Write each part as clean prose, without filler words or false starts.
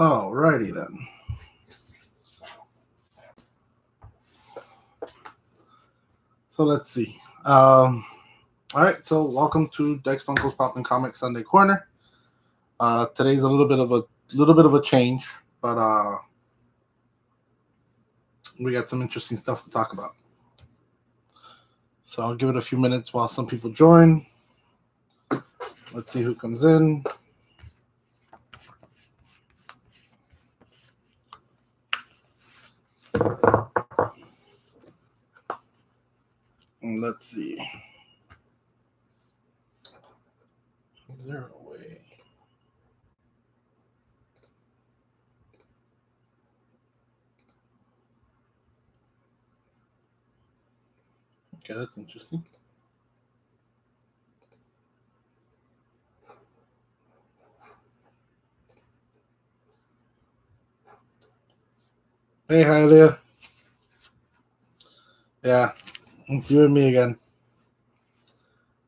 Alrighty then. So let's see. All right, so welcome to DexFunko's Pop and Comics Sunday Corner. Today's a little bit of a change, but we got some interesting stuff to talk about. So I'll give it a few minutes while some people join. Let's see who comes in. And let's see. Is there a way? Okay, that's interesting. Hey, hi, Leah. Yeah, it's you and me again.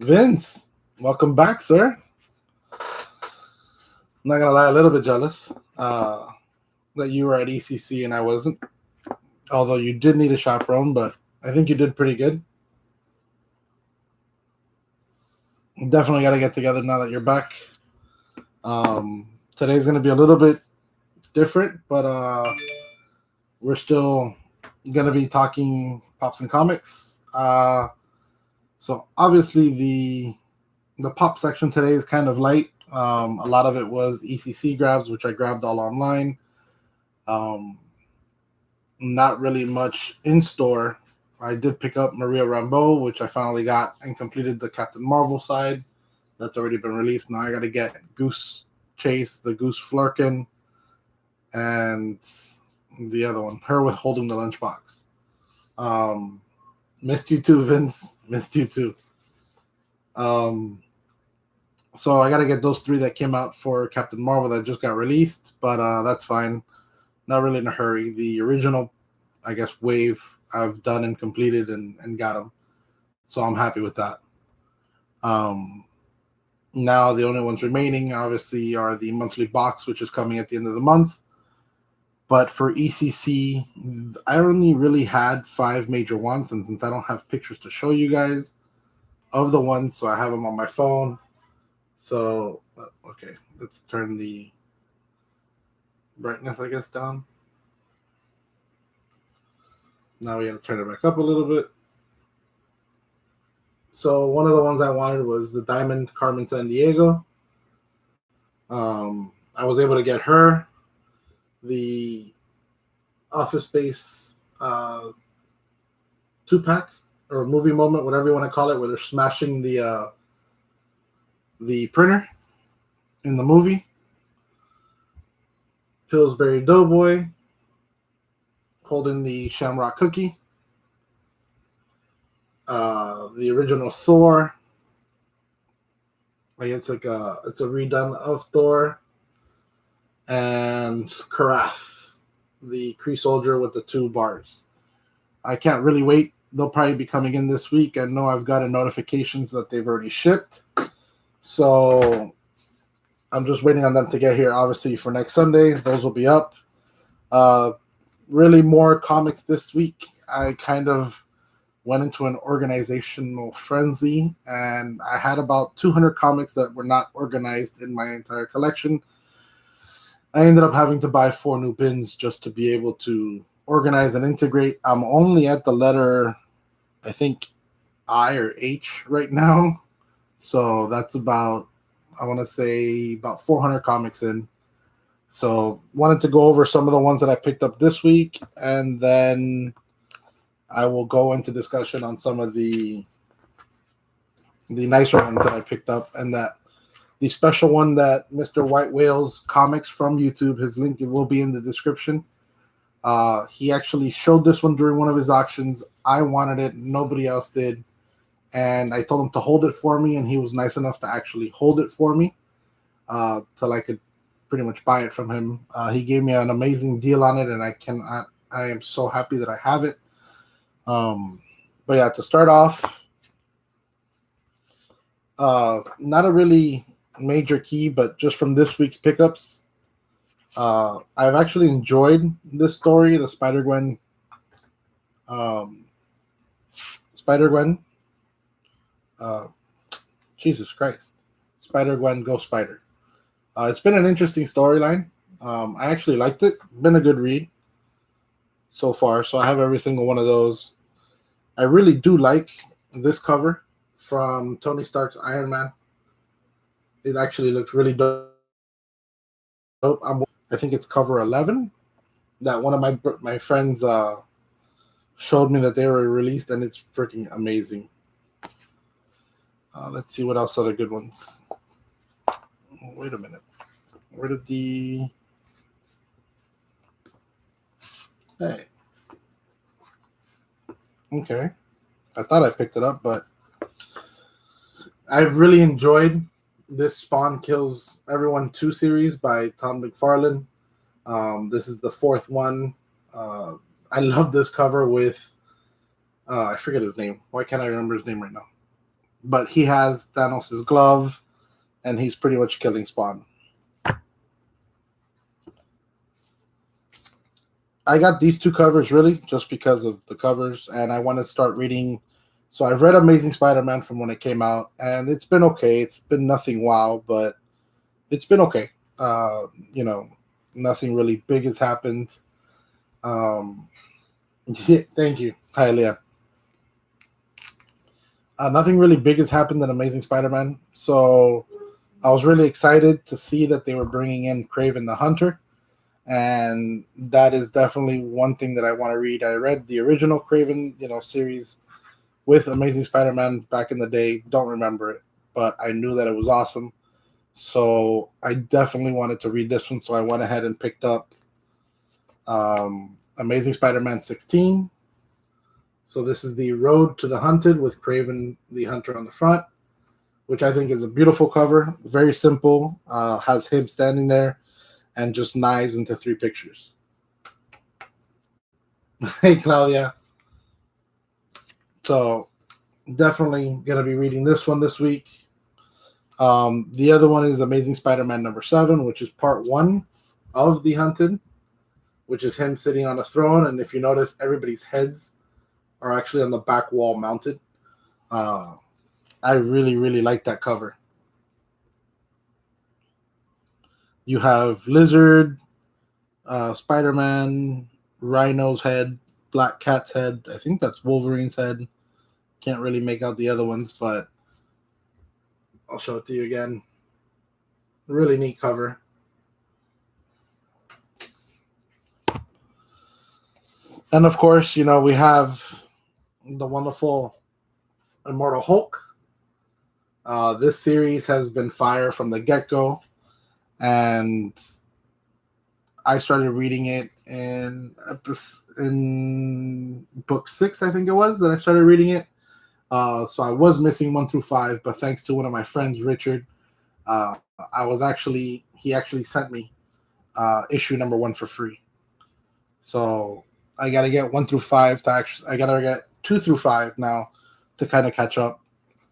Vince, welcome back, sir. I'm not gonna lie, a little bit jealous that you were at ECC and I wasn't. Although you did need a chaperone, but I think you did pretty good. Definitely got to get together now that you're back. Today's going to be a little bit different, but we're still going to be talking pops and comics. So obviously the pop section today is kind of light. A lot of it was ECC grabs, which I grabbed all online. Not really much in store. I did pick up Maria Rambeau, which I finally got and completed the Captain Marvel side. That's already been released. Now I got to get Goose Chase, the Goose Flurkin, and the other one, her with holding the lunchbox. Missed you too, Vince. Missed you too. So I got to get those three that came out for Captain Marvel that just got released, but that's fine. Not really in a hurry. The original, I guess, wave I've done and completed and got them. So I'm happy with that. Now the only ones remaining, obviously, are the monthly box, which is coming at the end of the month. But for ECC, I only really had 5 major ones, and since I don't have pictures to show you guys of the ones, so I have them on my phone. So, okay, let's turn the brightness, I guess, down. Now we got to turn it back up a little bit. So one of the ones I wanted was the Diamond Carmen Sandiego. I was able to get her. The Office Space 2-pack or movie moment, whatever you want to call it, where they're smashing the printer in the movie. Pillsbury Doughboy holding the Shamrock Cookie. The original Thor. Like it's a redone of Thor. And Karath, the Kree soldier with the 2 bars. I can't really wait. They'll probably be coming in this week. I know I've gotten notifications that they've already shipped. So I'm just waiting on them to get here, obviously, for next Sunday. Those will be up. Really more comics this week. I kind of went into an organizational frenzy, and I had about 200 comics that were not organized in my entire collection. I ended up having to buy 4 new bins just to be able to organize and integrate. I'm only at the letter, I think, I or H right now. So that's about, I want to say, about 400 comics in. So wanted to go over some of the ones that I picked up this week, and then I will go into discussion on some of the nicer ones that I picked up, and that the special one that Mr. White Whales Comics from YouTube, his link will be in the description. He actually showed this one during one of his auctions. I wanted it. Nobody else did. And I told him to hold it for me, and he was nice enough to actually hold it for me till I could pretty much buy it from him. He gave me an amazing deal on it, and I am so happy that I have it. But yeah, to start off, not a really major key, but just from this week's pickups, I've actually enjoyed this story, the um, Spider Gwen. Uh, Jesus Christ, Spider Gwen, Go Spider. It's been an interesting storyline. I actually liked it. Been a good read so far. So I have every single one of those. I really do like this cover from Tony Stark's Iron Man. It actually looks really dope. I think it's cover 11 that one of my friends showed me that they were released, and it's freaking amazing. Let's see what else other good ones. Wait a minute. Where did the... Hey. Okay. I thought I picked it up, but I've really enjoyed this Spawn Kills Everyone 2 series by Tom McFarlane. This is the fourth one. I love this cover with... I forget his name. Why can't I remember his name right now? But he has Thanos' glove, and he's pretty much killing Spawn. I got these two covers really just because of the covers, and I want to start reading. So I've read Amazing Spider-Man from when it came out, and it's been okay. It's been nothing wow, but it's been okay. Nothing really big has happened. Yeah, thank you. Hi, Leah. Nothing really big has happened in Amazing Spider-Man, so I was really excited to see that they were bringing in Kraven the Hunter, and that is definitely one thing that I want to read. I read the original Kraven, series with Amazing Spider-Man back in the day. Don't remember it, but I knew that it was awesome. So I definitely wanted to read this one, so I went ahead and picked up Amazing Spider-Man 16. So this is the Road to the Hunted with Kraven the Hunter on the front, which I think is a beautiful cover. Very simple. Has him standing there and just knives into 3 pictures. Hey, Claudia. So definitely going to be reading this one this week. The other one is Amazing Spider-Man number 7, which is part 1 of The Hunted, which is him sitting on a throne. And if you notice, everybody's heads are actually on the back wall mounted. I really, really like that cover. You have Lizard, Spider-Man, Rhino's head, Black Cat's head. I think that's Wolverine's head. Can't really make out the other ones, but I'll show it to you again. Really neat cover. And of course, we have the wonderful Immortal Hulk. This series has been fire from the get-go, and I started reading it in book 6, I think it was, that I started reading it. So I was missing 1 through 5, but thanks to one of my friends, Richard, he actually sent me issue number 1 for free. So I got to get 1 through 5 I got to get 2 through 5 now to kind of catch up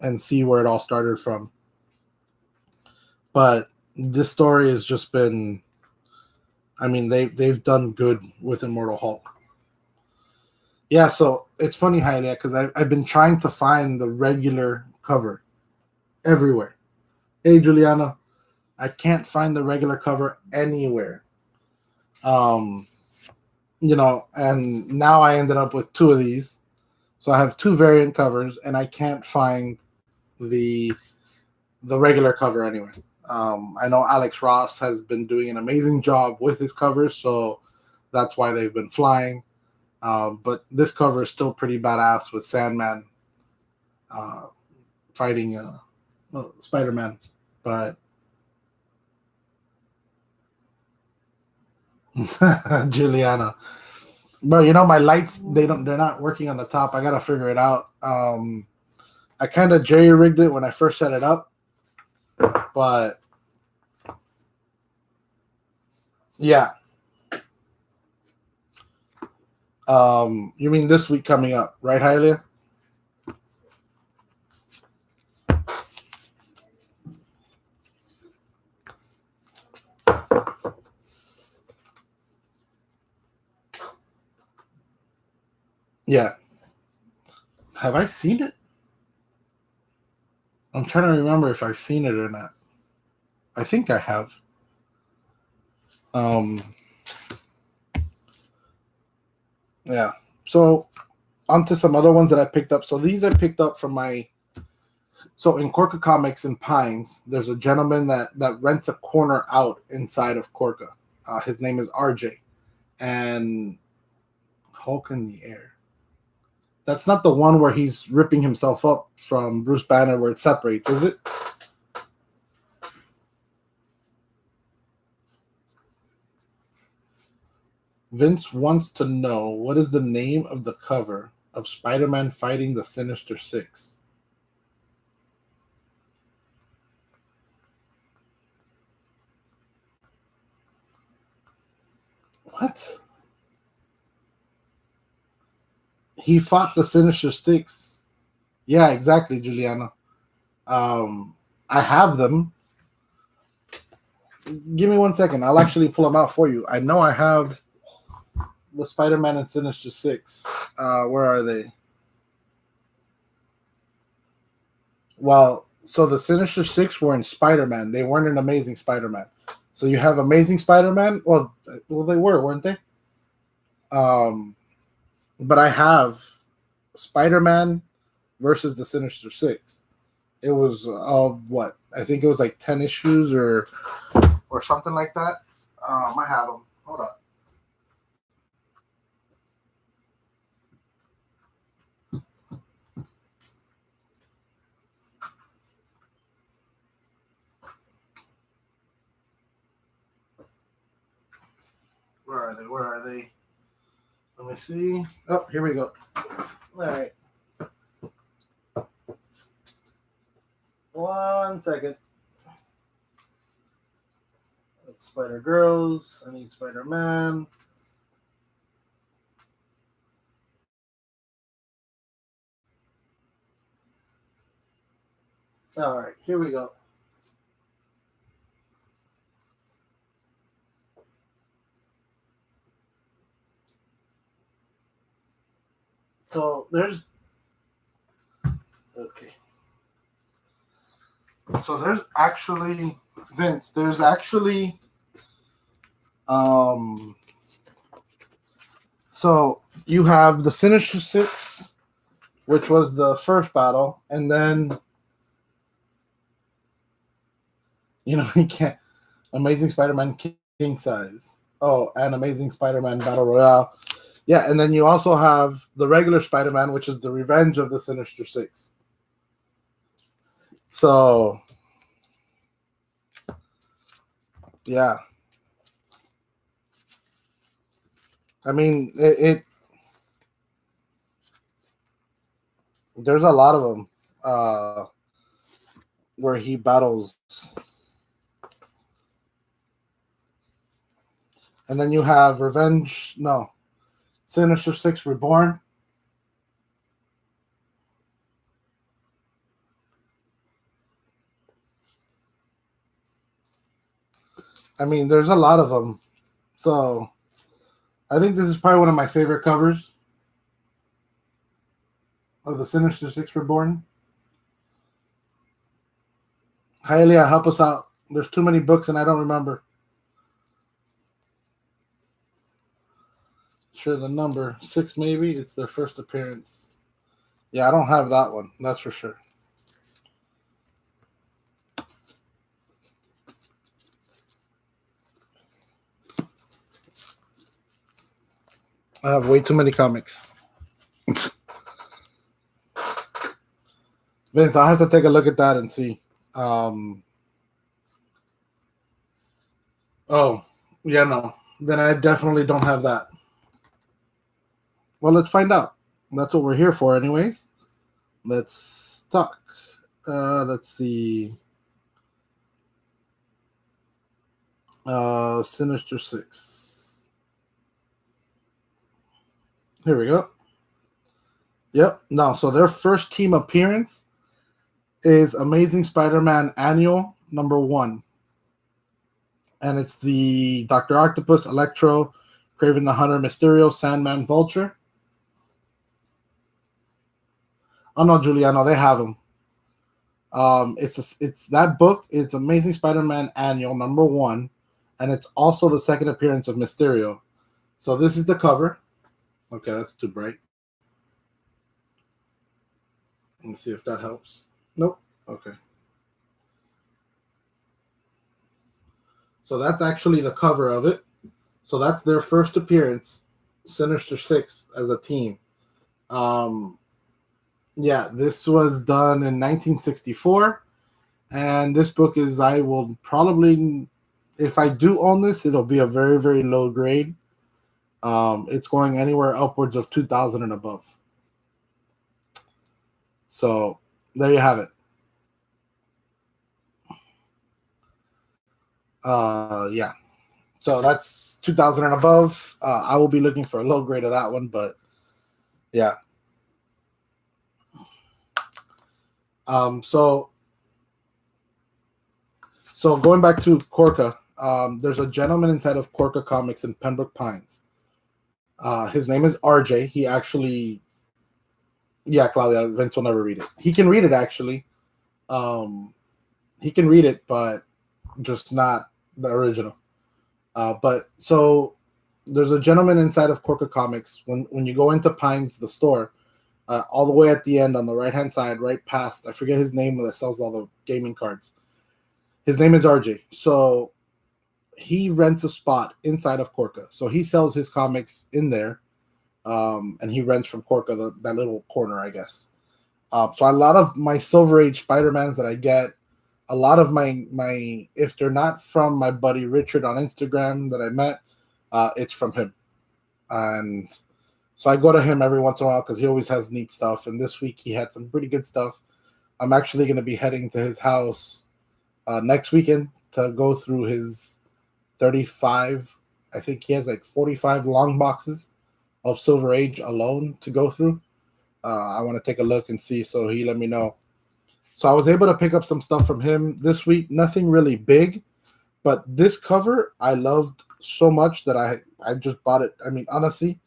and see where it all started from. But this story has just been, they've done good with Immortal Hulk. Yeah, so it's funny, Hailea, because I've been trying to find the regular cover everywhere. Hey, Juliana, I can't find the regular cover anywhere. And now I ended up with 2 of these. So I have 2 variant covers, and I can't find the regular cover anywhere. I know Alex Ross has been doing an amazing job with his covers, so that's why they've been flying. But this cover is still pretty badass with Sandman fighting Spider-Man. But Juliana, bro, my lights they're not working on the top. I gotta figure it out. I kind of jerry rigged it when I first set it up, but yeah. You mean this week coming up, right, Hailea? Yeah. Have I seen it? I'm trying to remember if I've seen it or not. I think I have. Yeah. So onto some other ones that I picked up. So these I picked up from my. So in Corca Comics in Pines, there's a gentleman that rents a corner out inside of Corca. His name is RJ, and Hulk in the Air. That's not the one where he's ripping himself up from Bruce Banner, where it separates, is it? Vince wants to know what is the name of the cover of Spider-Man fighting the Sinister Six. What? He fought the Sinister Six. Yeah, exactly, Juliana. I have them. Give me 1 second. I'll actually pull them out for you. I know I have the Spider-Man and Sinister Six. Where are they? Well, so the Sinister Six were in Spider-Man. They weren't in Amazing Spider-Man. So you have Amazing Spider-Man. Well, they were, weren't they? But I have Spider-Man versus the Sinister Six. It was what? I think it was like 10 issues or something like that. I have them. Hold up. Where are they? Where are they? Let me see. Oh, here we go. All right. 1 second. Spider Girls. I need Spider Man. All right, here we go. So there's okay. So there's actually Vince. There's actually So you have the Sinister Six, which was the first battle, and then you can't Amazing Spider-Man King Size. Oh, and Amazing Spider-Man Battle Royale. Yeah, and then you also have the regular Spider-Man, which is the Revenge of the Sinister Six. So, yeah. I mean, there's a lot of them where he battles. And then you have Sinister Six Reborn. I mean, there's a lot of them. So I think this is probably one of my favorite covers of the Sinister Six Reborn. Hialeah, help us out. There's too many books and I don't remember. Sure, the number 6 maybe. It's their first appearance. Yeah, I don't have that one. That's for sure. I have way too many comics. Vince, I'll have to take a look at that and see. Oh, yeah, no. Then I definitely don't have that. Well, let's find out. That's what we're here for, anyways. Let's talk. Let's see. Sinister Six. Here we go. Yep. No, so their first team appearance is Amazing Spider-Man Annual #1. And it's the Dr. Octopus, Electro, Kraven the Hunter, Mysterio, Sandman, Vulture. Oh no, Giuliano, they have them. It's that book. It's Amazing Spider-Man Annual #1, and it's also the second appearance of Mysterio. So this is the cover. Okay, that's too bright. Let me see if that helps. Nope. Okay. So that's actually the cover of it. So that's their first appearance, Sinister Six as a team. Yeah, this was done in 1964, and this book is, I will probably, if I do own this, it'll be a very, very low grade. It's going anywhere upwards of 2,000 and above. So there you have it. Yeah. So that's 2,000 and above. I will be looking for a low grade of that one, but yeah. So going back to Corca, there's a gentleman inside of Corca Comics in Pembroke Pines. His name is RJ. He actually, yeah, Claudia, Vince will never read it. He can read it actually. He can read it, but just not the original. But so there's a gentleman inside of Corca Comics. When you go into Pines, the store, all the way at the end on the right hand side, right past, I forget his name, that sells all the gaming cards. His name is RJ. So he rents a spot inside of Corca. So he sells his comics in there, and he rents from Corca, that little corner, I guess. So a lot of my Silver Age Spider-Mans that I get, a lot of my if they're not from my buddy Richard on Instagram that I met, it's from him. And so I go to him every once in a while because he always has neat stuff. And this week he had some pretty good stuff. I'm actually going to be heading to his house next weekend to go through his 35. I think he has like 45 long boxes of Silver Age alone to go through. I want to take a look and see. So he let me know. So I was able to pick up some stuff from him this week. Nothing really big, but this cover I loved so much that I just bought it. I mean, honestly,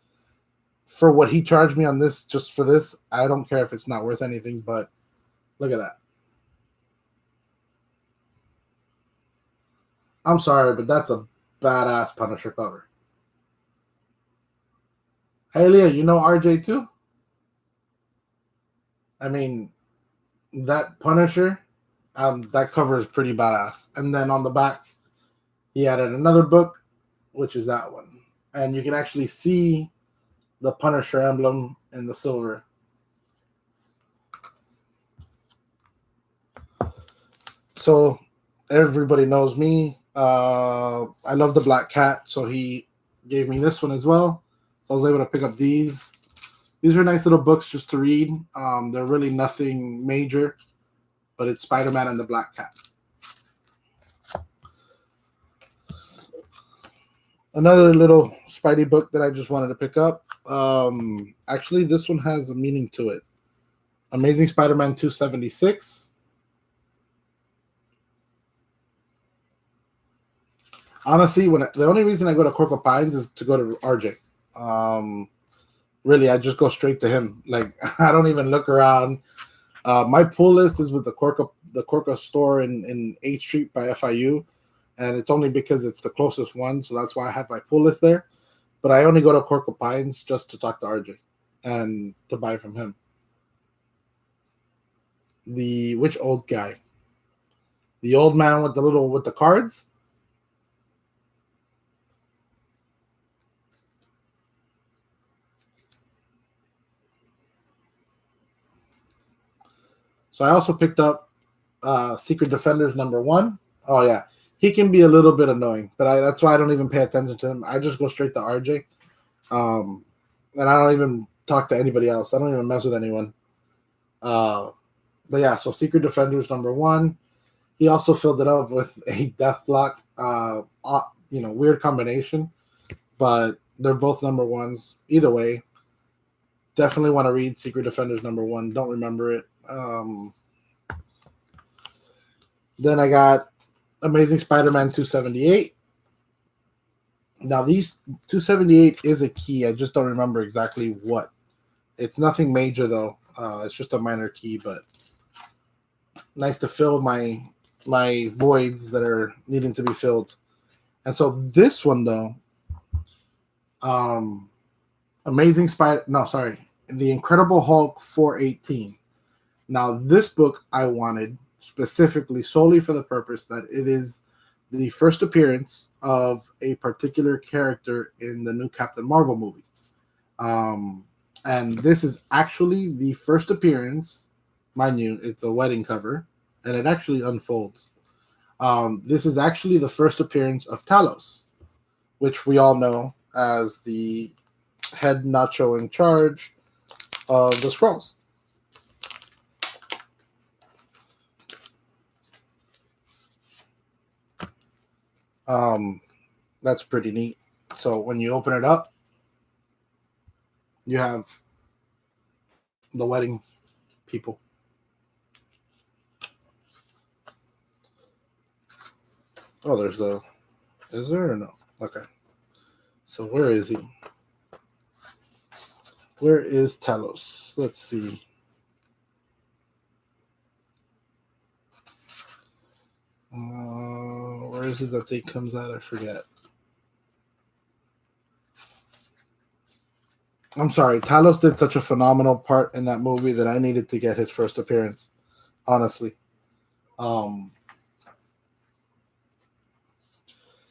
for what he charged me on this, just for this, I don't care if it's not worth anything, but look at that. I'm sorry, but that's a badass Punisher cover. Hey, Leah, you know RJ too? I mean, that Punisher, that cover is pretty badass. And then on the back, he added another book, which is that one. And you can actually see the Punisher emblem in the silver. So everybody knows me. I love the Black Cat, so he gave me this one as well. So I was able to pick up these. These are nice little books just to read. They're really nothing major, but it's Spider-Man and the Black Cat. Another little Spidey book that I just wanted to pick up. Actually, this one has a meaning to it. Amazing Spider-Man 276. Honestly, the only reason I go to Corco Pines is to go to RJ. Really, I just go straight to him. Like, I don't even look around. My pull list is with the Corco store in 8th Street by FIU, and it's only because it's the closest one, so that's why I have my pull list there. But I only go to Corco Pines just to talk to RJ and to buy from him. Which old guy? The old man with the cards? So I also picked up Secret Defenders #1. Oh yeah, he can be a little bit annoying, but that's why I don't even pay attention to him. I just go straight to RJ, and I don't even talk to anybody else. I don't even mess with anyone. But yeah, so Secret Defenders #1. He also filled it up with a Deathlock, weird combination, but they're both #1s. Either way, definitely want to read Secret Defenders #1. Don't remember it. Then I got Amazing Spider-Man 278. Now, these 278 is a key. I just don't remember exactly what. It's nothing major, though. It's just a minor key, but nice to fill my voids that are needing to be filled. And so this one though, Amazing Spider, no, sorry, The Incredible Hulk 418. Now this book I wanted specifically solely for the purpose that it is the first appearance of a particular character in the new Captain Marvel movie. And this is actually the first appearance, mind you, it's a wedding cover, and it actually unfolds. This is actually the first appearance of Talos, which we all know as the head nacho in charge of the Skrulls. That's pretty neat. So when you open it up, you have the wedding people. Oh, there's the... Is there or no? Okay. So where is he? Where is Talos? Let's see. Where is it that thing comes out? I forget. I'm sorry. Talos did such a phenomenal part in that movie that I needed to get his first appearance. Honestly.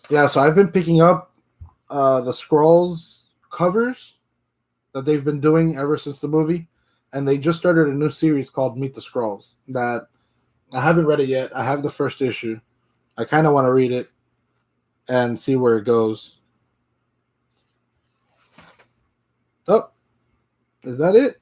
Yeah, so I've been picking up the Skrulls covers that they've been doing ever since the movie, and they just started a new series called Meet the Skrulls that I haven't read it yet. I have the first issue. I kind of want to read it and see where it goes. Oh, is that it?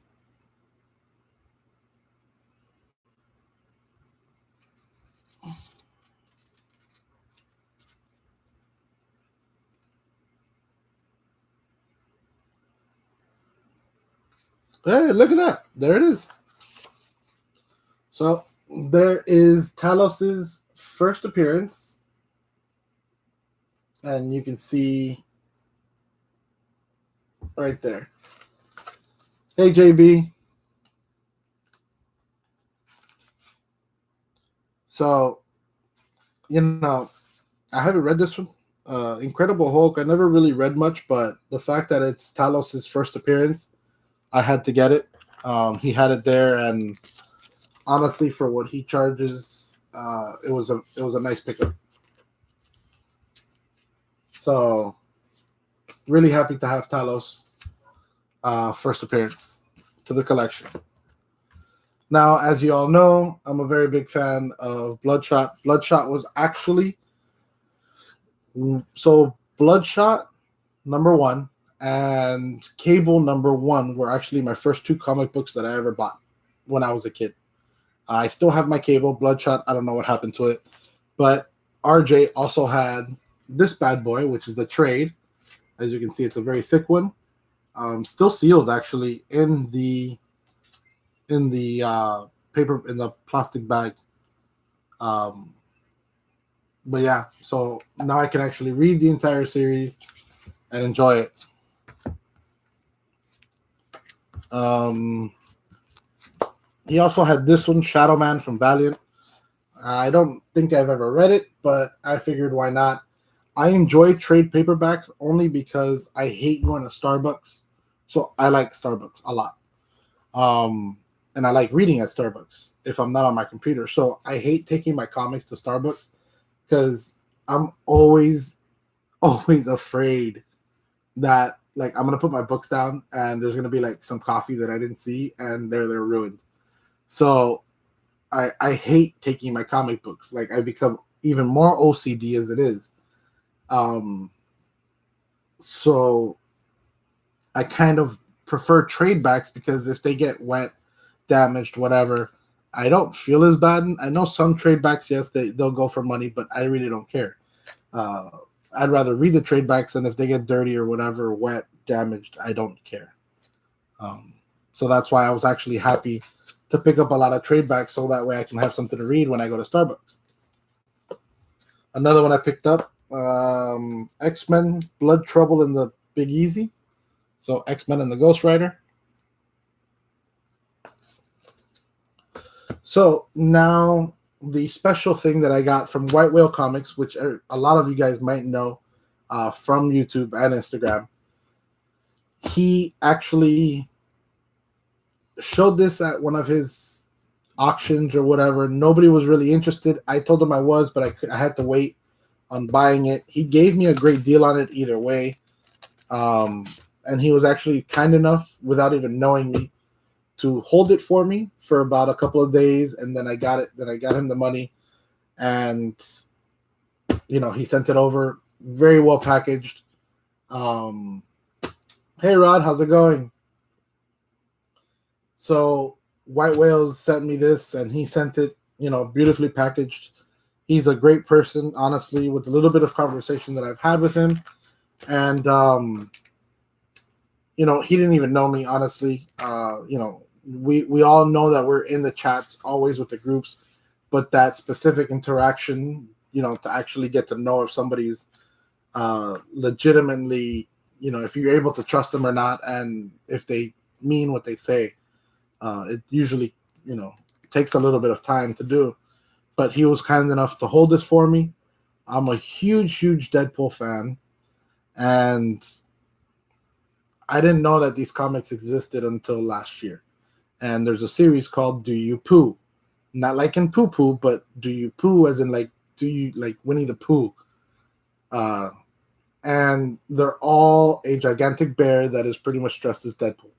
Hey, look at that. There it is. So there is Talos's first appearance. And you can see right there. Hey, JB. So, you know, I haven't read this one. Incredible Hulk, I never really read much, but the fact that it's Talos's first appearance, I had to get it. He had it there, and honestly, for what he charges, it was a nice pickup. So, really happy to have Talos first appearance to the collection. Now, as you all know, I'm a very big fan of Bloodshot. Bloodshot was actually Bloodshot #1 and Cable #1 were actually my first two comic books that I ever bought when I was a kid. I still have my Cable. Bloodshot, I don't know what happened to it, but RJ also had this bad boy, which is the trade. As you can see, it's a very thick one, still sealed actually in the paper, in the plastic bag. But yeah, so now I can actually read the entire series and enjoy it. He also had this one, Shadow Man from Valiant. I don't think I've ever read it, but I figured why not. I enjoy trade paperbacks only because I hate going to Starbucks. So I like Starbucks a lot. And I like reading at Starbucks if I'm not on my computer. So I hate taking my comics to Starbucks because I'm always afraid that like I'm gonna put my books down and there's gonna be like some coffee that I didn't see and they're ruined. So I hate taking my comic books. Like I become even more OCD as it is. So I kind of prefer trade backs because if they get wet, damaged, whatever, I don't feel as bad. I know some trade backs, yes, they'll go for money, but I really don't care. I'd rather read the trade backs, and if they get dirty or whatever, wet, damaged, I don't care. So that's why I was actually happy to pick up a lot of trade backs so that way I can have something to read when I go to Starbucks. Another one I picked up, X-Men Blood Trouble in the Big Easy. So X-Men and the Ghost Rider. So now the special thing that I got from White Whale Comics, which a lot of you guys might know from YouTube and Instagram, he actually showed this at one of his auctions or whatever. Nobody was really interested. I told him I was, but I had to wait on buying it. He gave me a great deal on it either way. And he was actually kind enough, without even knowing me, to hold it for me for about a couple of days, and then I got it. Then I got him the money, and he sent it over, very well packaged. Hey Rod, how's it going? So White Whales sent me this, and he sent it, beautifully packaged. He's a great person, honestly, with a little bit of conversation that I've had with him, and he didn't even know me, honestly. We all know that we're in the chats always with the groups, but that specific interaction, to actually get to know if somebody's legitimately, if you're able to trust them or not, and if they mean what they say, it usually, takes a little bit of time to do. But he was kind enough to hold this for me. I'm a huge Deadpool fan, and I didn't know that these comics existed until last year. And there's a series called Do You Poo? Not like in poo poo, but Do You Poo as in like, do you like Winnie the Pooh? And they're all a gigantic bear that is pretty much dressed as Deadpool.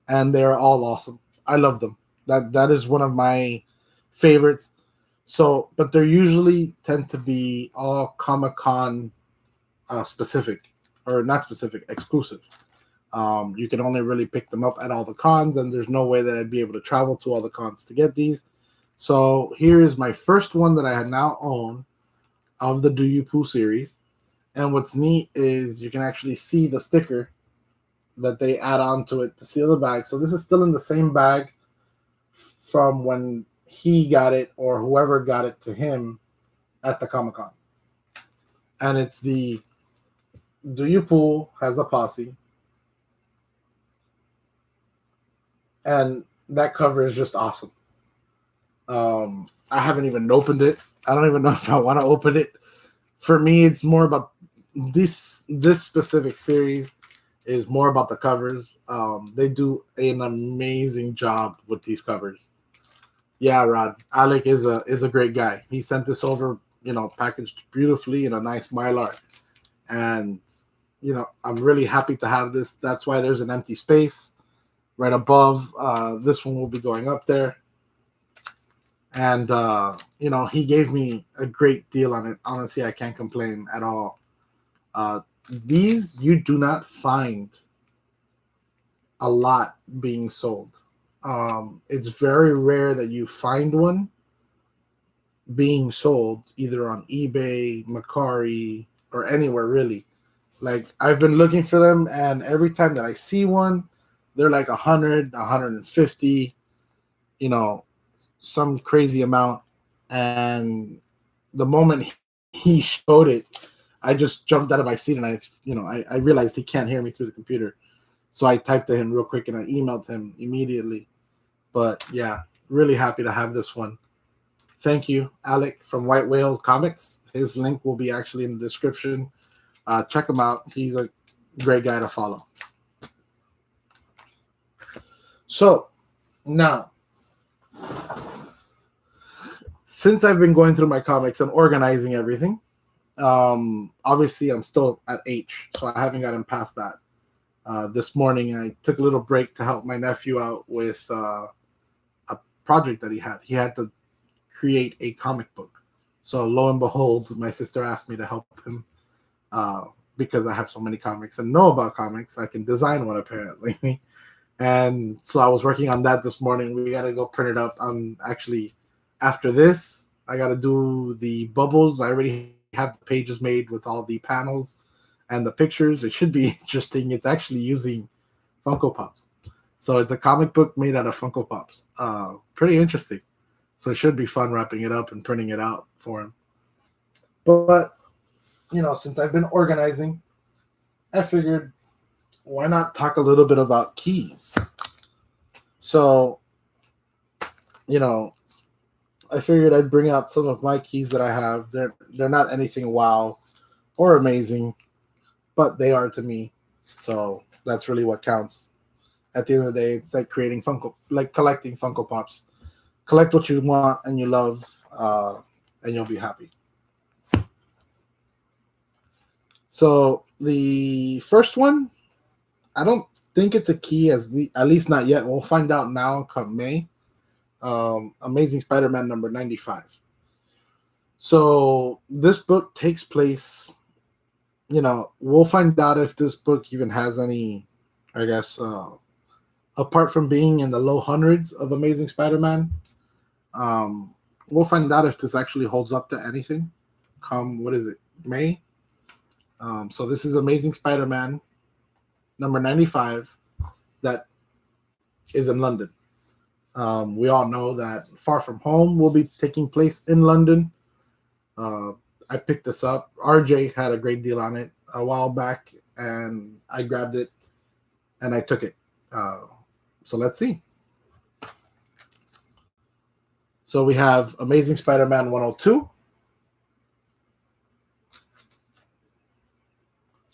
And they're all awesome. I love them. That is one of my favorites. So, but they're usually tend to be all Comic-Con specific, or not specific, exclusive. You can only really pick them up at all the cons, and there's no way that I'd be able to travel to all the cons to get these. So here is my first one that I now own of the Do You Poo series. And what's neat is you can actually see the sticker that they add on to it to seal the bag. So this is still in the same bag from when he got it, or whoever got it to him at the Comic-Con. And it's the Do You Poo has a posse. And that cover is just awesome. I haven't even opened it. I don't even know if I want to open it. For me, it's more about this specific series is more about the covers. They do an amazing job with these covers. Yeah, Rod. Alec is a great guy. He sent this over, packaged beautifully in a nice Mylar. And, I'm really happy to have this. That's why there's an empty space right above. This one will be going up there. And, he gave me a great deal on it. Honestly, I can't complain at all. These you do not find a lot being sold. It's very rare that you find one being sold either on eBay, Mercari, or anywhere really. Like, I've been looking for them, and every time that I see one, they're like 100, 150, some crazy amount. And the moment he showed it, I just jumped out of my seat, and I realized he can't hear me through the computer. So I typed to him real quick, and I emailed him immediately. But yeah, really happy to have this one. Thank you, Alec from White Whale Comics. His link will be actually in the description. Check him out. He's a great guy to follow. So now, since I've been going through my comics and organizing everything, obviously I'm still at H, so I haven't gotten past that. This morning I took a little break to help my nephew out with a project that he had. He had to create a comic book. So lo and behold, my sister asked me to help him because I have so many comics and know about comics. I can design one apparently. And so I was working on that this morning. We got to go print it up. Actually, after this, I got to do the bubbles. I already have the pages made with all the panels and the pictures. It should be interesting. It's actually using Funko Pops. So it's a comic book made out of Funko Pops. Pretty interesting. So it should be fun wrapping it up and printing it out for him. But, since I've been organizing, I figured, why not talk a little bit about keys? So, I figured I'd bring out some of my keys that I have. They're not anything wow or amazing, but they are to me. So that's really what counts. At the end of the day, it's like creating Funko, like collecting Funko Pops. Collect what you want and you love, and you'll be happy. So the first one, I don't think it's a key, at least not yet. We'll find out now come May. Amazing Spider-Man number 95. So this book takes place, we'll find out if this book even has any, I guess, apart from being in the low hundreds of Amazing Spider-Man, we'll find out if this actually holds up to anything come, what is it, May? So this is Amazing Spider-Man number 95 that is in London. We all know that Far From Home will be taking place in London. I picked this up. RJ had a great deal on it a while back, and I grabbed it and I took it. So let's see. So we have Amazing Spider-Man 102,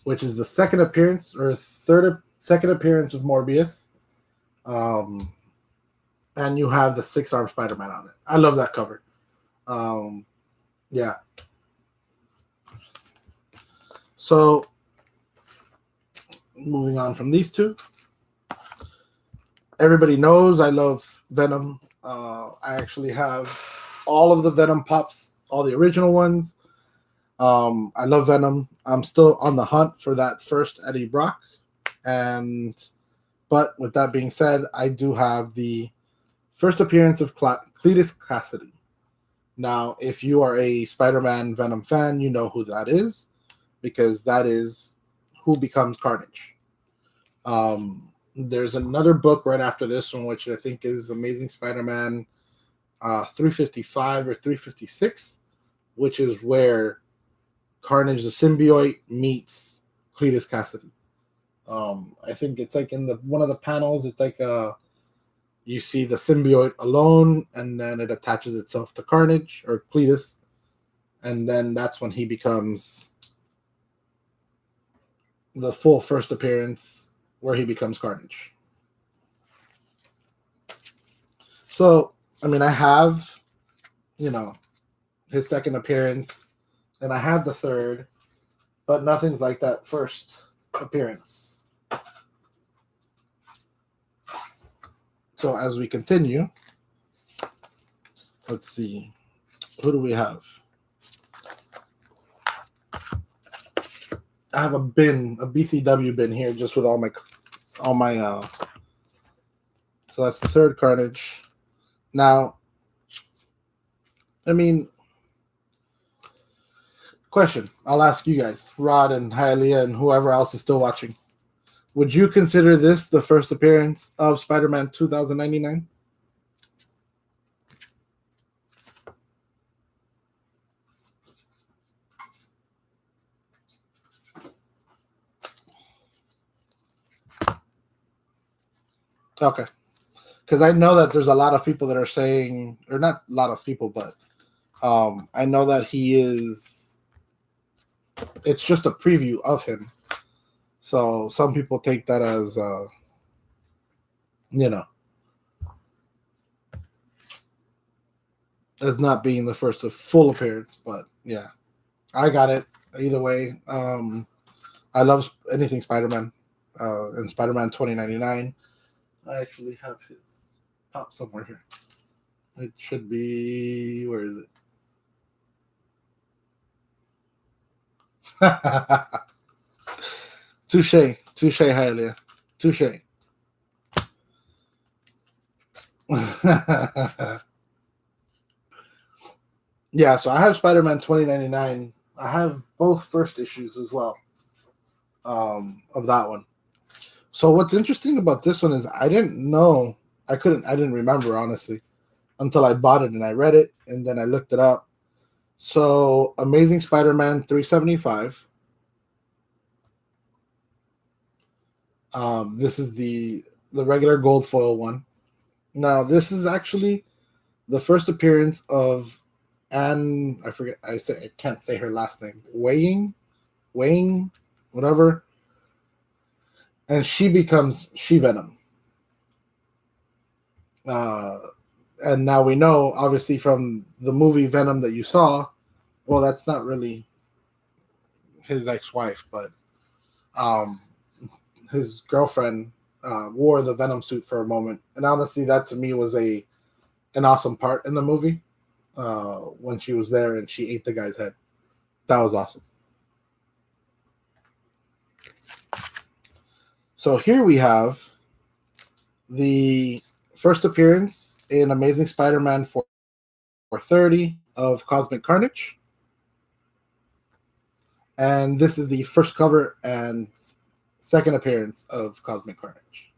which is the second appearance or second appearance of Morbius. And you have the 6-armed Spider-Man on it. I love that cover. Yeah. So moving on from these two, everybody knows I love Venom. I actually have all of the Venom Pops, all the original ones. I love Venom. I'm still on the hunt for that first Eddie Brock. But with that being said, I do have the first appearance of Cletus Cassidy. Now, if you are a Spider-Man Venom fan, you know who that is, because that is who becomes Carnage. There's another book right after this one, which I think is Amazing Spider-Man 355 or 356, which is where Carnage the symbiote meets Cletus Cassidy. I think it's like in one of the panels, it's like you see the symbiote alone, and then it attaches itself to Carnage or Cletus, and then that's when he becomes the full first appearance where he becomes Carnage. So, I mean, I have, his second appearance, and I have the third, but nothing's like that first appearance. So as we continue, let's see, who do we have? I have a BCW bin here, just with all my. So that's the third Carnage. Now, I mean, question. I'll ask you guys, Rod and Hialeah and whoever else is still watching. Would you consider this the first appearance of Spider-Man 2099? Okay. Because I know that there's a lot of people that are saying, or not a lot of people, but I know that he is, it's just a preview of him. So some people take that as, as not being the first full appearance. But yeah, I got it either way. I love anything Spider-Man, and Spider-Man 2099. I actually have his pop somewhere here. It should be, where is it? Touche, Hialeah. Touche. Yeah, so I have Spider-Man 2099. I have both first issues as well, of that one. So what's interesting about this one is I didn't remember, honestly, until I bought it and I read it and then I looked it up. So Amazing Spider-Man 375. This is the regular gold foil one. Now, this is actually the first appearance of Anne, I forget, I can't say her last name, Weighing, whatever, and she becomes She Venom. And now we know, obviously, from the movie Venom that you saw, well, that's not really his ex-wife, but um, his girlfriend wore the Venom suit for a moment, and honestly, that to me was an awesome part in the movie when she was there and she ate the guy's head. That was awesome. So here we have the first appearance in Amazing Spider-Man 430 of Cosmic Carnage. And this is the first cover and second appearance of Cosmic Carnage.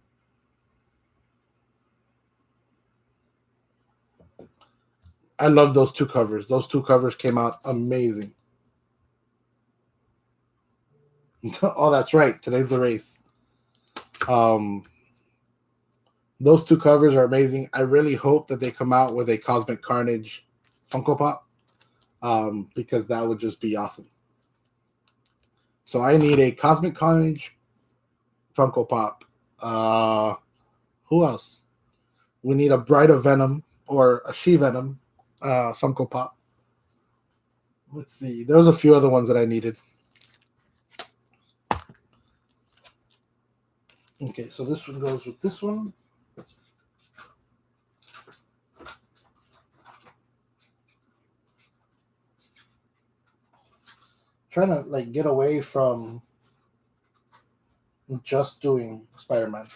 I love those two covers. Those two covers came out amazing. Oh, that's right. Today's the race. Those two covers are amazing. I really hope that they come out with a Cosmic Carnage Funko Pop, because that would just be awesome. So I need a Cosmic Carnage Funko Pop. Who else? We need a Bride of Venom or a She Venom Funko Pop. Let's see. There's a few other ones that I needed. Okay, so this one goes with this one. Trying to like get away from just doing Spider-Man.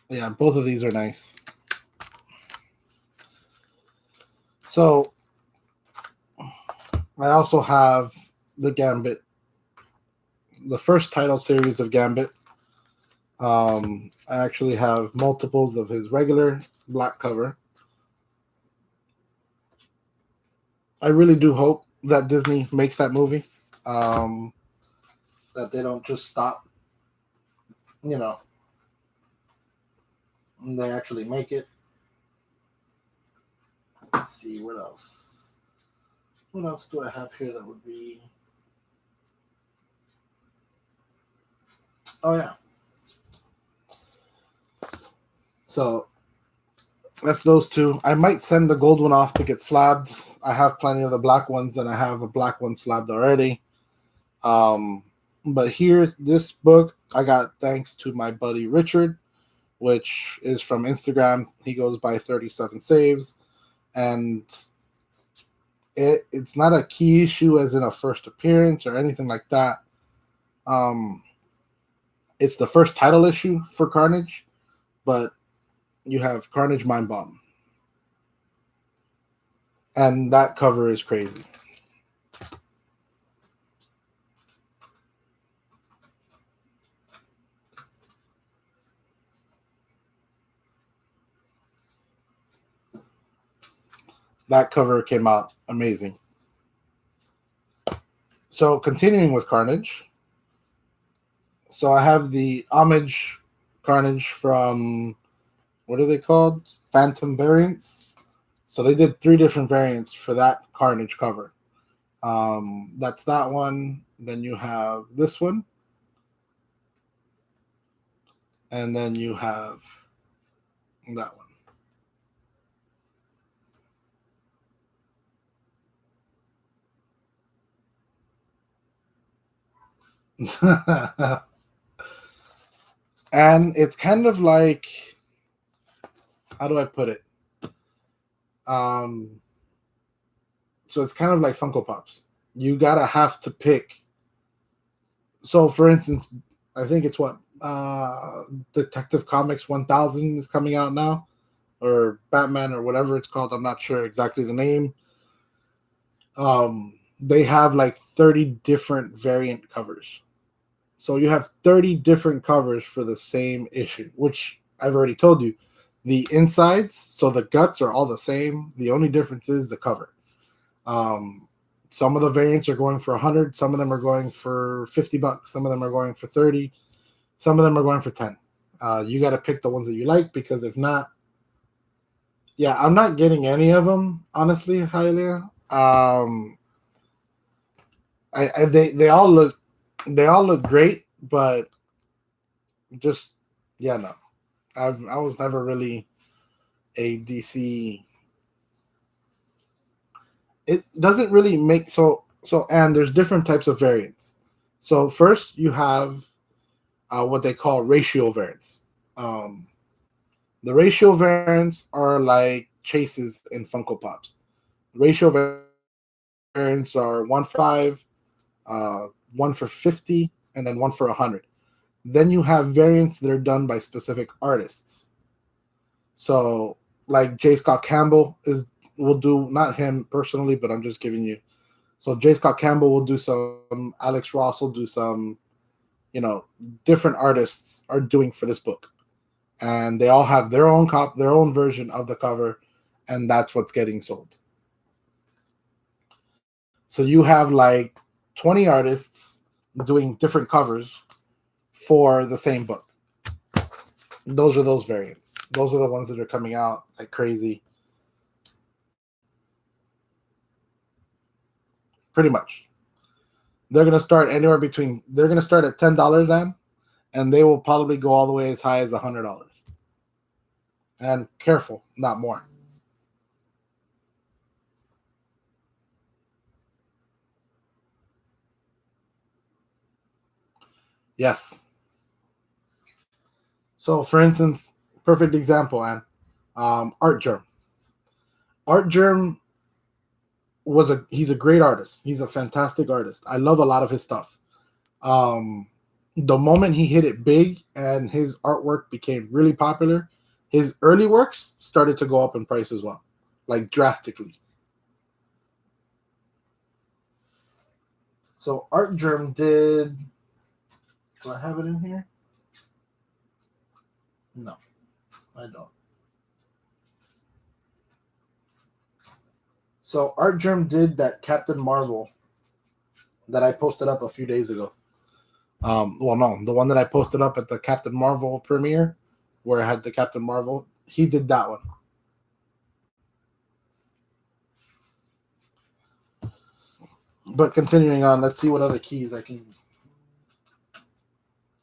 Yeah, both of these are nice. So I also have the Gambit, the first title series of Gambit. I actually have multiples of his regular black cover. I really do hope that Disney makes that movie. That they don't just stop, and they actually make it. Let's see, what else? What else do I have here that would be... Oh, yeah. So that's those two. I might send the gold one off to get slabbed. I have plenty of the black ones, and I have a black one slabbed already. But here's this book I got thanks to my buddy Richard, which is from Instagram. He goes by 37 Saves. And it's not a key issue as in a first appearance or anything like that. It's the first title issue for Carnage, but you have Carnage Mind Bomb. And that cover is crazy. That cover came out amazing. So continuing with Carnage. So I have the homage Carnage from, what are they called? Phantom variants. So they did 3 different variants for that Carnage cover. That's that one. Then you have this one. And then you have that one. And it's kind of like, how do I put it? So it's kind of like Funko Pops. You gotta have to pick. So for instance, I think it's what Detective Comics 1000 is coming out now, or Batman or whatever it's called. I'm not sure exactly the name. They have like 30 different variant covers. So you have 30 different covers for the same issue, which I've already told you. The insides, so the guts are all the same. The only difference is the cover. Some of the variants are going for $100. Some of them are going for $50. Some of them are going for $30. Some of them are going for 10. You got to pick the ones that you like, because if not, yeah, I'm not getting any of them, honestly, Hylia. They all look great, but just, yeah, no. I was never really a DC. It doesn't really make and there's different types of variants. So first you have what they call ratio variants. The ratio variants are like chases in Funko Pops. Ratio variants are 1 for 5, 1 for 50, and then 1 for 100. Then you have variants that are done by specific artists. So, like J. Scott Campbell will do, not him personally, but I'm just giving you. So J. Scott Campbell will do some. Alex Ross will do some. Different artists are doing for this book, and they all have their own version of the cover, and that's what's getting sold. So you have like 20 artists doing different covers for the same book. Those are those variants. Those are the ones that are coming out like crazy. Pretty much. They're going to start at $10, and they will probably go all the way as high as $100. And careful, not more. Yes. So, for instance, perfect example, Anne. Art Germ. Art Germ he's a great artist. He's a fantastic artist. I love a lot of his stuff. The moment he hit it big and his artwork became really popular, his early works started to go up in price as well, like drastically. So Art Germ did. Do I have it in here? No, I don't. So Art Germ did that Captain Marvel that I posted up a few days ago. Well, no, the one that I posted up at the Captain Marvel premiere, where I had the Captain Marvel, he did that one. But continuing on, let's see what other keys I can.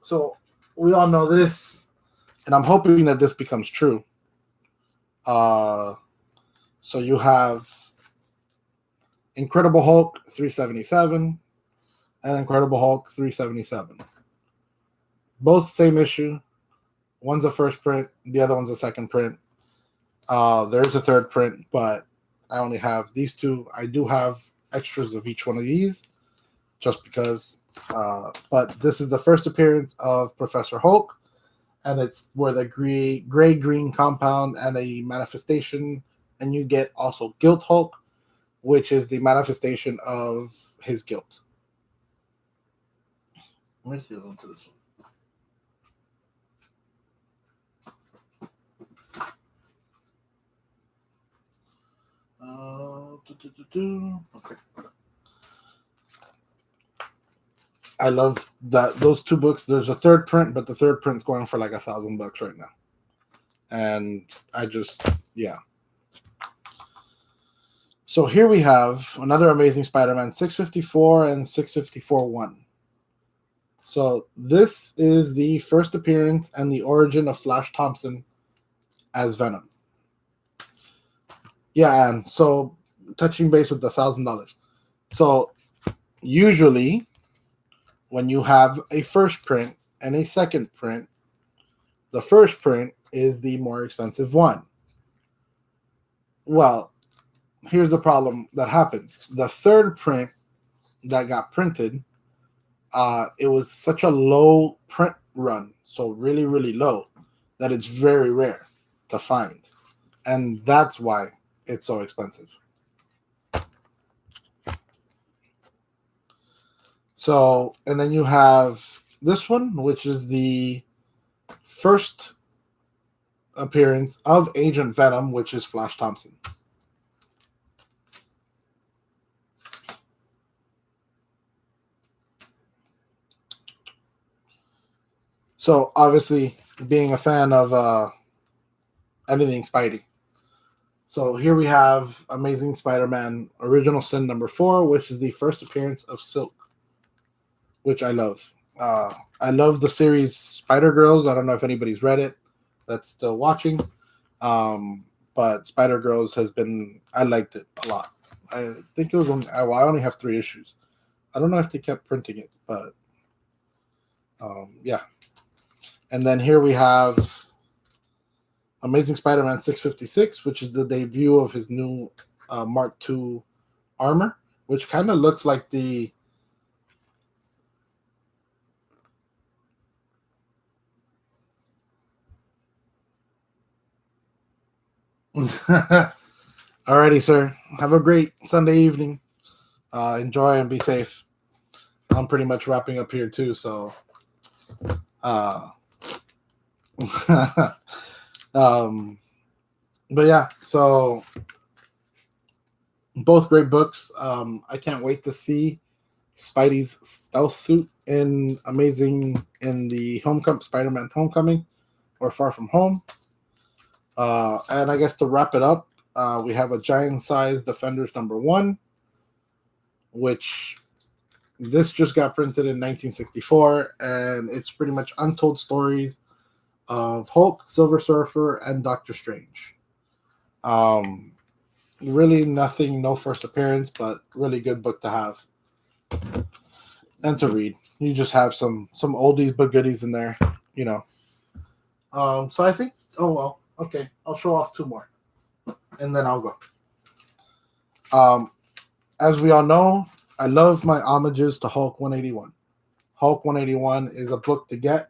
So we all know this, and I'm hoping that this becomes true. So you have Incredible Hulk 377 and Incredible Hulk 377. Both same issue. One's a first print, the other one's a second print. There's a third print, but I only have these two. I do have extras of each one of these, just because. But this is the first appearance of Professor Hulk, and it's where the gray-green compound and a manifestation, and you get also Guilt Hulk, which is the manifestation of his guilt. Where's the other one to this one? Okay. I love that those two books. There's a third print, but the third print's going for like $1,000 right now. And I just, yeah. So here we have another Amazing Spider-Man 654 and 654-1. So this is the first appearance and the origin of Flash Thompson as Venom. Yeah, and so touching base with the $1,000. So usually when you have a first print and a second print, the first print is the more expensive one. Well, here's the problem that happens. The third print that got printed, it was such a low print run, so really, really low, that it's very rare to find. And that's why it's so expensive. So, and then you have this one, which is the first appearance of Agent Venom, which is Flash Thompson. So obviously, being a fan of anything Spidey. So here we have Amazing Spider-Man Original Sin #4, which is the first appearance of Silk, which I love. I love the series Spider-Girls. I don't know if anybody's read it that's still watching. But Spider-Girls has been, I liked it a lot. I think it was only, I only have 3 issues. I don't know if they kept printing it, but yeah. And then here we have Amazing Spider-Man 656, which is the debut of his new Mark II armor, which kind of looks like the Alrighty, sir. Have a great Sunday evening. Enjoy and be safe. I'm pretty much wrapping up here too, so but yeah, so both great books. I can't wait to see Spidey's stealth suit in the Spider-Man Homecoming or Far From Home. And I guess to wrap it up, we have a giant size Defenders #1, which this just got printed in 1964, and it's pretty much untold stories of Hulk, Silver Surfer, and Doctor Strange. Really nothing, no first appearance, but really good book to have and to read. You just have some oldies but goodies in there, you know. So I think, oh well, okay, I'll show off 2 more, and then I'll go. As we all know, I love my homages to Hulk 181. Hulk 181 is a book to get.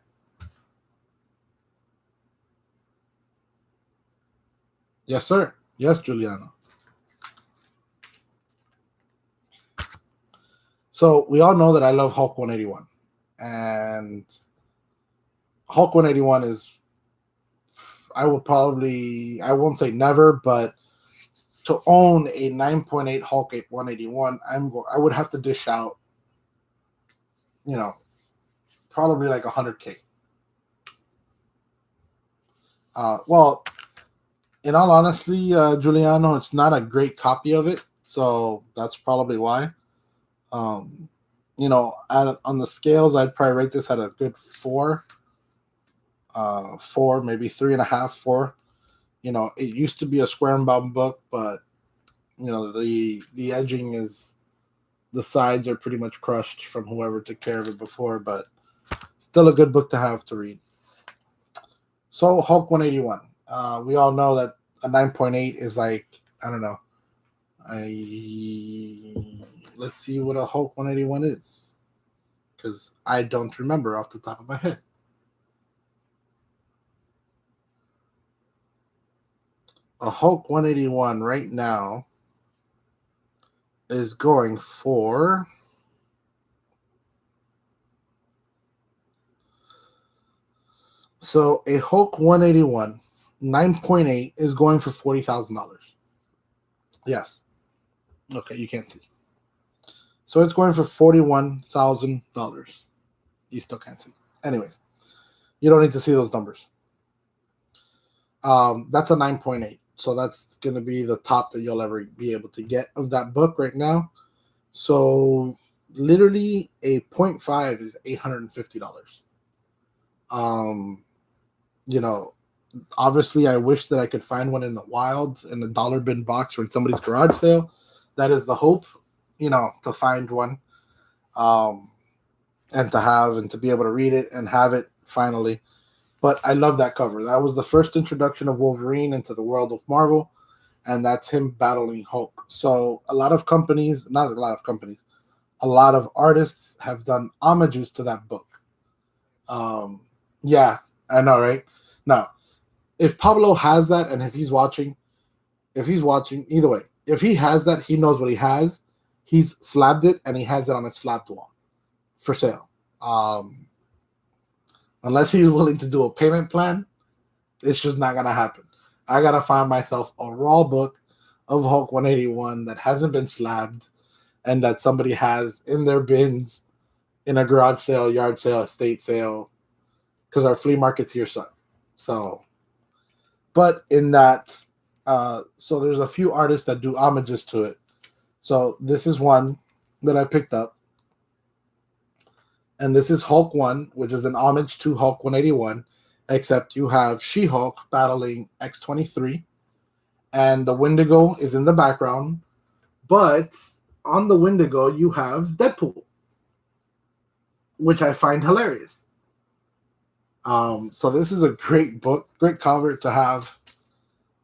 Yes, sir. Yes, Giuliano. So we all know that I love Hulk 181. And Hulk 181 is, I won't say never, but to own a 9.8 Hulk 181, I would have to dish out, probably like $100K. Well, in all honesty, Giuliano, it's not a great copy of it, so that's probably why. On the scales, I'd probably rate this at a good 4, maybe 3.5, 4. It used to be a square and bound book, but the edging is, the sides are pretty much crushed from whoever took care of it before, but still a good book to have to read. So Hulk 181. We all know that a 9.8 is like, I don't know. Let's see what a Hulk 181 is, because I don't remember off the top of my head. A Hulk 181 right now is going for a Hulk 181 9.8 is going for $40,000. Yes. Okay, you can't see. So it's going for $41,000. You still can't see. Anyways, you don't need to see those numbers. That's a 9.8. So that's going to be the top that you'll ever be able to get of that book right now. So literally a 0.5 is $850. Obviously I wish that I could find one in the wild in a dollar bin box or in somebody's garage sale. That is the hope, to find one, and to be able to read it and have it finally. But I love that cover. That was the first introduction of Wolverine into the world of Marvel, and that's him battling Hulk. So a lot of artists have done homages to that book. Yeah, I know, right? Now, if Pablo has that, and if he's watching, either way, if he has that, he knows what he has. He's slabbed it, and he has it on his slabbed wall for sale. Unless he's willing to do a payment plan, it's just not going to happen. I got to find myself a raw book of Hulk 181 that hasn't been slabbed and that somebody has in their bins in a garage sale, yard sale, estate sale, because our flea market's here, so. But in that, so there's a few artists that do homages to it. So this is one that I picked up, and this is Hulk 1, which is an homage to Hulk 181, except you have She-Hulk battling X-23, and the Wendigo is in the background, but on the Wendigo you have Deadpool, which I find hilarious. So this is a great book, great cover to have.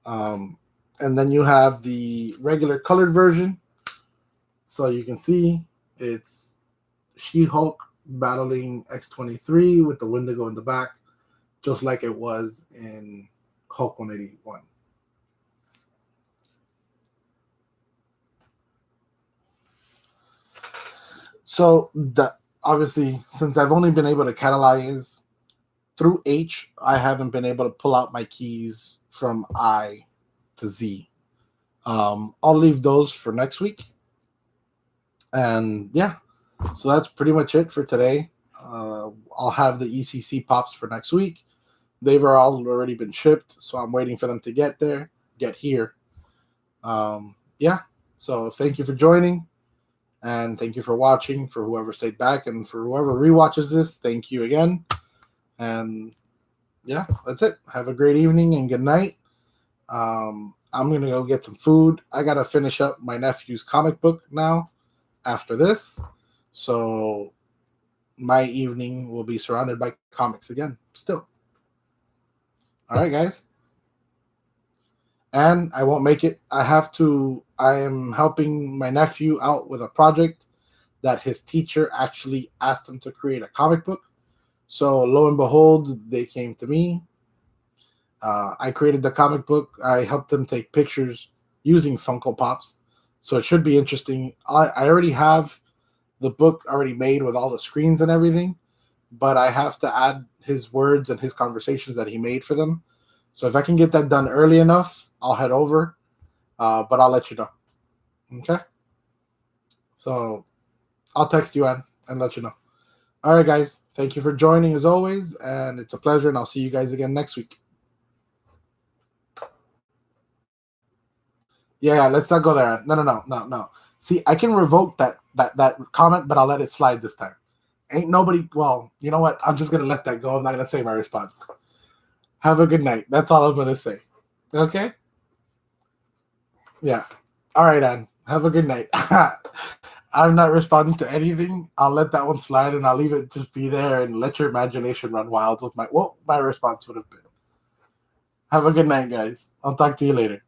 And then you have the regular colored version. So you can see it's She-Hulk battling X-23 with the Wendigo in the back, just like it was in Hulk 181. So obviously, since I've only been able to catalyze through H, I haven't been able to pull out my keys from I to Z. I'll leave those for next week. And yeah, so that's pretty much it for today. I'll have the ECC pops for next week. They've all already been shipped, so I'm waiting for them to get here. Yeah, so thank you for joining, and thank you for watching. For whoever stayed back, and for whoever rewatches this, thank you again. And yeah, that's it. Have a great evening and good night. I'm going to go get some food. I got to finish up my nephew's comic book now after this. So my evening will be surrounded by comics again still. All right, guys. And I won't make it. I am helping my nephew out with a project that his teacher actually asked him to create a comic book. So lo and behold, they came to me. I created the comic book. I helped them take pictures using Funko Pops. So it should be interesting. I already have the book already made with all the screens and everything, but I have to add his words and his conversations that he made for them. So if I can get that done early enough, I'll head over, but I'll let you know. Okay? So I'll text you and let you know. All right, guys. Thank you for joining as always, and it's a pleasure, and I'll see you guys again next week. Yeah, let's not go there. No. See, I can revoke that comment, but I'll let it slide this time. Ain't nobody. Well, you know what? I'm just gonna let that go. I'm not gonna say my response. Have a good night. That's all I'm gonna say. Okay? Yeah. All right, Ann. Have a good night. I'm not responding to anything. I'll let that one slide, and I'll leave it just be there and let your imagination run wild with what my response would have been. Have a good night, guys. I'll talk to you later.